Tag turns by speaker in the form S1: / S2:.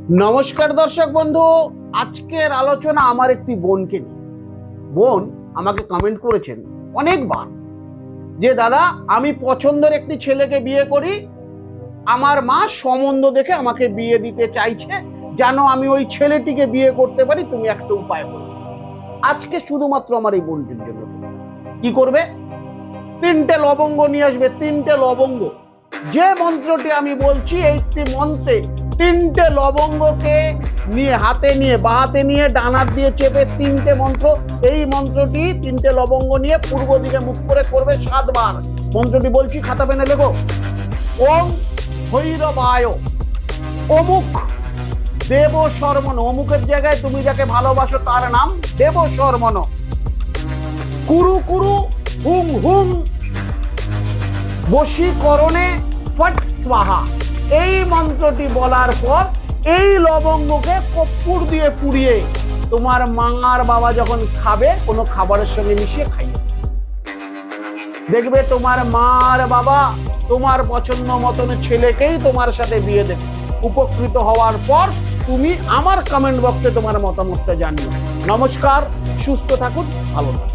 S1: নমস্কার দর্শক বন্ধু, আজকের আলোচনা আমার একটি বোনকে নিয়ে। বোন আমাকে কমেন্ট করেছেন অনেকবার যে দাদা, আমি পছন্দের একটি ছেলেকে বিয়ে করি, আমার মা সম্বন্ধ দেখে আমাকে বিয়ে দিতে চাইছে, যেন আমি ওই ছেলেটিকে বিয়ে করতে পারি, তুমি একটা উপায় বলো। আজকে শুধুমাত্র আমার এই বোনটির জন্য। কি করবে? 3টে লবঙ্গ নিয়ে আসবে, 3টে লবঙ্গ। যে মন্ত্রটি আমি বলছি, এই মন্ত্রে 3টে লবঙ্গকে নিয়ে হাতে নিয়ে, বা হাতে নিয়ে ডানার দিয়ে চেপে 3টে মন্ত্র, এই মন্ত্রটি 3টে লবঙ্গ নিয়ে পূর্ব দিকে মুখ করে করবে 7 বার। মন্ত্রটি বলছি, খাতা পেনে লেখো। ওম ভৈরবায় অমুক দেব শর্মণ। অমুকের জায়গায় তুমি যাকে ভালোবাসো তার নাম দেব শর্মণ। কুরু কুরু হুম হুম বশীকরণে ফট স্বাহা। এই মন্ত্রটি বলার পর এই লবঙ্গকে কর্পূর দিয়ে পুড়িয়ে তোমার মা আর বাবা যখন খাবে, কোনো খাবারের সঙ্গে মিশিয়ে খাইয়ে দেখবে তোমার মা আর বাবা তোমার পছন্দ মতন ছেলেকেই তোমার সাথে বিয়ে দেবে। উপকৃত হওয়ার পর তুমি আমার কমেন্ট বক্সে তোমার মতামতটা জানিও। নমস্কার, সুস্থ থাকুন, ভালো থাকুন।